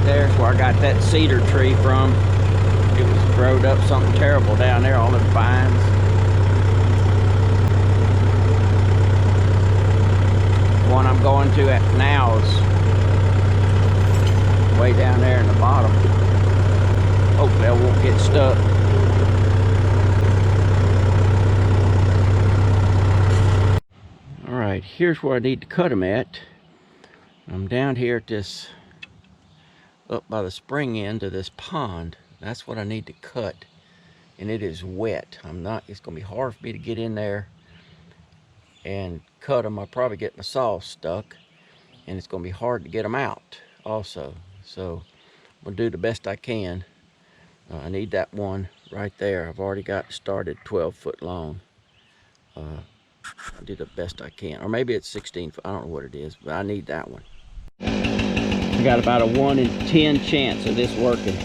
There's where I got that cedar tree from. It was growed up something terrible down there, all them vines. The one I'm going to at now is way down there in the bottom. Hopefully I won't get stuck. Alright, here's where I need to cut them at. I'm down here at this, up by the spring end of this pond. That's what I need to cut. And it is wet. It's going to be hard for me to get in there and cut them. I'll probably get my saw stuck. And it's going to be hard to get them out also. So I'm going to do the best I can. I need that one right there. I've already got started 12 foot long. I did the best I can. Or maybe it's 16 foot. I don't know what it is, but I need that one. I got about a 1 in 10 chance of this working.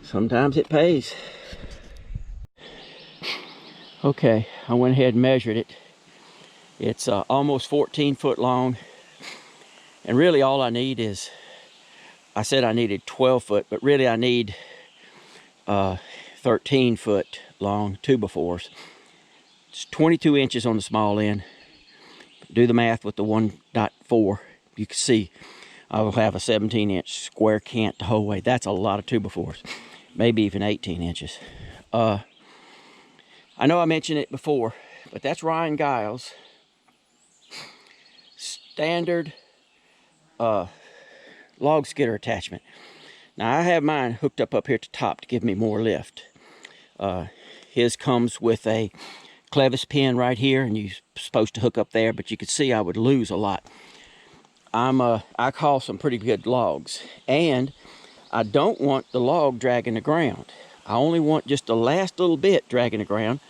Sometimes it pays. Okay, I went ahead and measured it. It's almost 14 foot long. And really all I need is, I said I needed 12 foot, but really I need 13 foot long 2x4s. It's 22 inches on the small end. Do the math with the 1.4. You can see I will have a 17-inch square cant the whole way. That's a lot of 2x4s. Maybe even 18 inches. I know I mentioned it before, but that's Ryan Giles' standard log skidder attachment. Now I have mine hooked up here at the top to give me more lift. His comes with a clevis pin right here, and you're supposed to hook up there, but you could see I would lose a lot. I call some pretty good logs, and I don't want the log dragging the ground. I only want just the last little bit dragging the ground.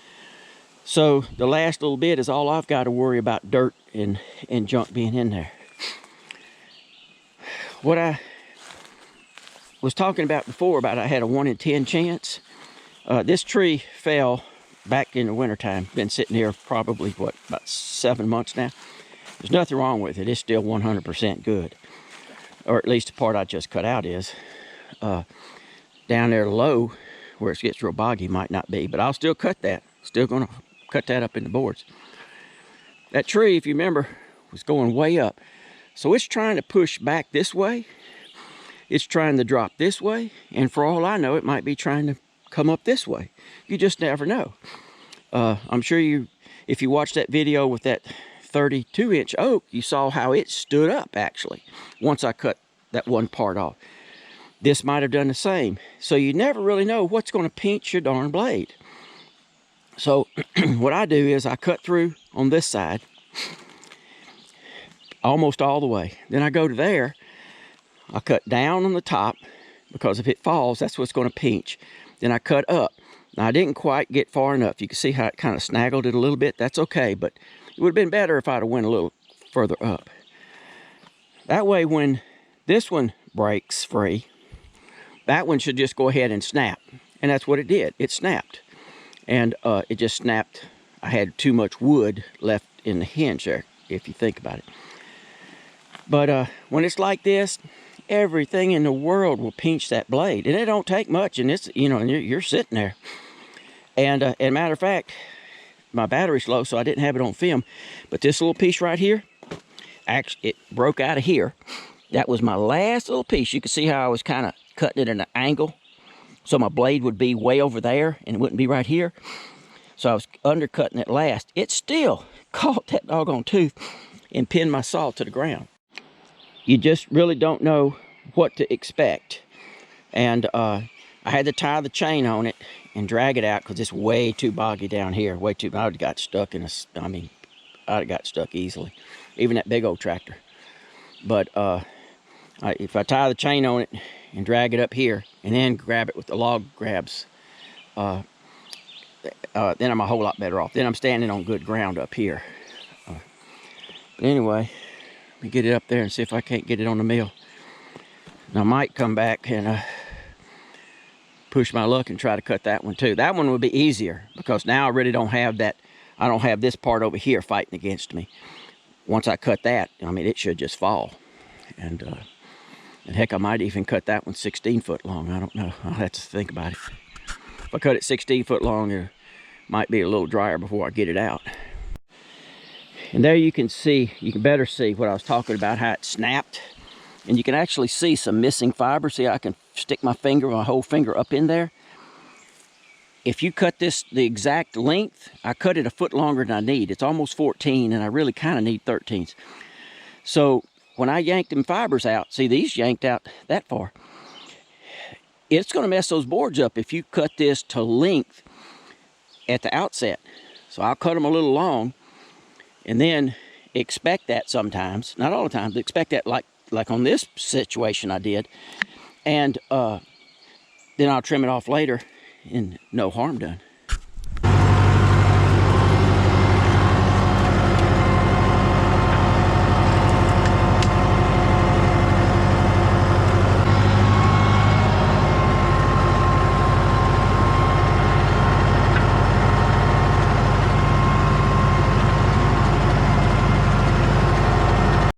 So the last little bit is all I've got to worry about, dirt and junk being in there. What I was talking about before, about I had a 1 in 10 chance. This tree fell back in the wintertime. Been sitting here probably, what, about 7 months now. There's nothing wrong with it. It's still 100% good. Or at least the part I just cut out is. Down there low, where it gets real boggy, might not be. But I'll still cut that. Still going to cut that up in the boards. That tree, if you remember, was going way up. So it's trying to push back this way. It's trying to drop this way. And for all I know, it might be trying to come up this way. You just never know. I'm sure if you watched that video with that 32-inch oak, you saw how it stood up, actually, once I cut that one part off. This might have done the same. So you never really know what's going to pinch your darn blade. So what I do is I cut through on this side almost all the way. Then I go to there. I cut down on the top, because if it falls, that's what's going to pinch. Then I cut up. Now, I didn't quite get far enough. You can see how it kind of snaggled it a little bit. That's okay, but it would have been better if I'd have went a little further up. That way, when this one breaks free, that one should just go ahead and snap. And that's what it did. It snapped. And it just snapped. I had too much wood left in the hinge there, if you think about it. But when it's like this, everything in the world will pinch that blade. And it don't take much. And it's, you know, and you're sitting there. And as a matter of fact, my battery's low, so I didn't have it on film. But this little piece right here, actually, it broke out of here. That was my last little piece. You can see how I was kind of cutting it at an angle, so my blade would be way over there and it wouldn't be right here. So I was undercutting it last. It still caught that doggone tooth and pinned my saw to the ground. You just really don't know what to expect. And I had to tie the chain on it and drag it out, because it's way too boggy down here. Way too. I'd have got stuck in a. I mean, I'd have got stuck easily, even that big old tractor. But if I tie the chain on it and drag it up here, and then grab it with the log grabs, then I'm a whole lot better off. Then I'm standing on good ground up here. But anyway, let me get it up there and see if I can't get it on the mill. And I might come back and push my luck and try to cut that one too. That one would be easier, because now I really don't have that. I don't have this part over here fighting against me. Once I cut that, I mean, it should just fall. And heck, I might even cut that one 16 foot long. I don't know. I'll have to think about it. If I cut it 16 foot long, it might be a little drier before I get it out. And there you can see, you can better see what I was talking about, how it snapped. And you can actually see some missing fiber. See, I can stick my whole finger up in there. If you cut this the exact length, I cut it a foot longer than I need. It's almost 14, and I really kind of need 13s. So when I yanked them fibers out, see, these yanked out that far. It's going to mess those boards up if you cut this to length at the outset. So I'll cut them a little long, and then expect that sometimes, not all the time, but expect that like on this situation I did, and then I'll trim it off later and no harm done.